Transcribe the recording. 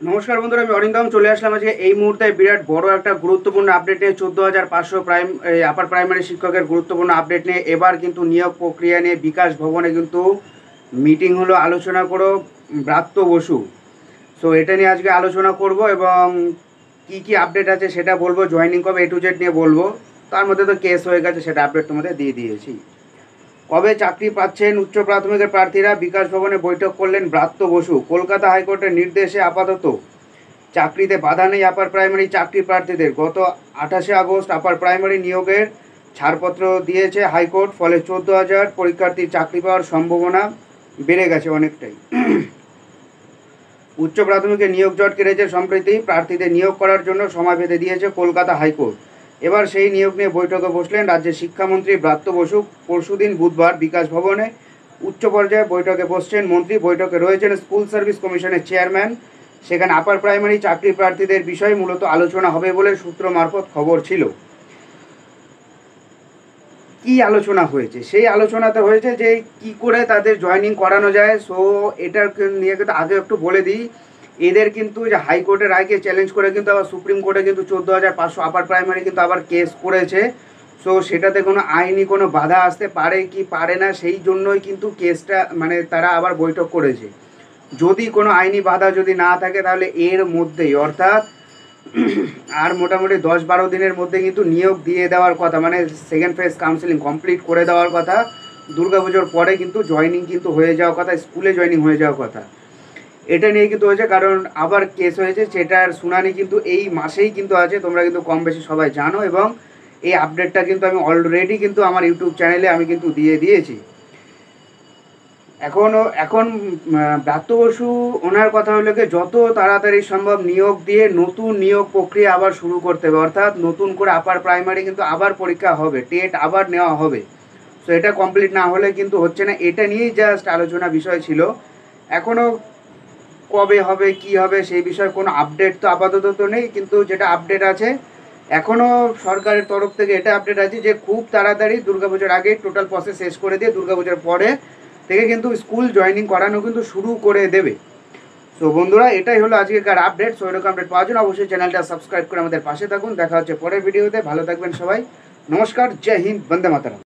नमस्कार बंधुरा मैं अरिंदम चले आसलाम आज के मुहूर्ते बिराट बड़ो एक गुरुत्वपूर्ण अपडेट निये 14,500 प्राइम अपार प्राइमारि शिक्षकेर गुरुत्वपूर्ण अपडेट निये एबार किन्तु नियोग प्रक्रिया निये विकास भवने किन्तु मीटिंग हलो आलोचना करो ब्रात्य बसु। सो एटा निये आज के आलोचना करब एबं की अपडेट आछे सेटा बोलबो, जयनिंग कবে A to Z निये बोलबो, तार मध्ये तो केस हये गेछे सेटा अपडेट तोमादेर दिये दियेछि। कবে চাকরি পাচ্ছেন উচ্চ প্রাথমিকের প্রার্থীরা, বিকাশ ভবনে বৈঠক করলেন ব্রাত্য বসু। কলকাতা হাইকোর্টের নির্দেশে আপাতত চাকরিতে বাধা নেই আপার প্রাইমারি চাকরি প্রার্থীদের। গত 28 আগস্ট আপার প্রাইমারি নিয়োগের ছাড়পত্র দিয়েছে হাইকোর্ট, ফলে 14,000 পরীক্ষার্থীর চাকরি পাওয়ার সম্ভাবনা বেড়ে গেছে অনেকটাই। উচ্চ প্রাথমিকে নিয়োগ জট কেড়েছে সম্প্রতি, প্রার্থীদের নিয়োগ করার জন্য সময় বেঁধে দিয়েছে কলকাতা হাইকোর্ট। এবার সেই নিয়োগ নিয়ে বৈঠকে বসলেন রাজ্যের শিক্ষামন্ত্রী ব্রাত্য বসু। পরশুদিন বুধবার বিকাশ ভবনে উচ্চ পর্যায়ে বৈঠকে বসছেন মন্ত্রী। বৈঠকে রয়েছেন স্কুল সার্ভিস কমিশনের চেয়ারম্যান। সেখানে আপার প্রাইমারি চাকরি প্রার্থীদের বিষয়ে মূলত আলোচনা হবে বলে সূত্র মারফত খবর ছিল। কি আলোচনা হয়েছে? সেই আলোচনাতে হয়েছে যে কি করে তাদের জয়েনিং করানো যায়। সো এটা নিয়ে কিন্তু আগে একটু বলে দিই, এদের কিন্তু যে হাইকোর্টের রায়কে চ্যালেঞ্জ করে কিন্তু আবার সুপ্রিম কোর্টে কিন্তু 14,500 আপার প্রাইমারি কিন্তু আবার কেস করেছে। সো সেটাতে কোনো আইনি কোনো বাধা আসতে পারে কি পারে না, সেই জন্যই কিন্তু কেসটা মানে তারা আবার বৈঠক করেছে। যদি কোনো আইনি বাধা যদি না থাকে তাহলে এর মধ্যেই অর্থাৎ আর মোটামুটি 10-12 দিনের মধ্যে কিন্তু নিয়োগ দিয়ে দেওয়ার কথা, মানে সেকেন্ড ফেজ কাউন্সেলিং কমপ্লিট করে দেওয়ার কথা। দুর্গাপুজোর পরে কিন্তু জয়েনিং কিন্তু হয়ে যাওয়ার কথা, স্কুলে জয়েনিং হয়ে যাওয়ার কথা। এটা নিয়ে কিন্তু হয়েছে, কারণ আবার কেস হয়েছে, সেটার শুনানি কিন্তু এই মাসেই কিন্তু আছে। তোমরা কিন্তু কম বেশি সবাই জানো, এবং এই আপডেটটা কিন্তু আমি অলরেডি কিন্তু আমার ইউটিউব চ্যানেলে আমি কিন্তু দিয়ে দিয়েছি। এখন ব্রাত্য বসু ওনার কথা হলো কি, যত তাড়াতাড়ি সম্ভব নিয়োগ দিয়ে নতুন নিয়োগ প্রক্রিয়া আবার শুরু করতে হবে। অর্থাৎ নতুন করে আপার প্রাইমারি কিন্তু আবার পরীক্ষা হবে, টেট আবার নেওয়া হবে। সো এটা কমপ্লিট না হলে কিন্তু হচ্ছে না। এটা নিয়েই জাস্ট আলোচনা বিষয় ছিল। এখনও কবে হবে কি হবে সেই বিষয়ে কোনো আপডেট তো আপাতত তো নেই, কিন্তু যেটা আপডেট আছে এখনও সরকারের তরফ থেকে এটা আপডেট আছে যে খুব তাড়াতাড়ি দুর্গাপুজোর আগে টোটাল প্রসেস শেষ করে দিয়ে দুর্গাপুজোর পরে থেকে কিন্তু স্কুল জয়েনিং করানো কিন্তু শুরু করে দেবে। সো বন্ধুরা, এটাই হলো আজকেকার আপডেট। সো এরকম আপডেট পাওয়ার জন্য অবশ্যই চ্যানেলটা সাবস্ক্রাইব করে আমাদের পাশে থাকুন। দেখা হচ্ছে পরের ভিডিওতে। ভালো থাকবেন সবাই। নমস্কার, জয় হিন্দ, বন্দে মাতরম।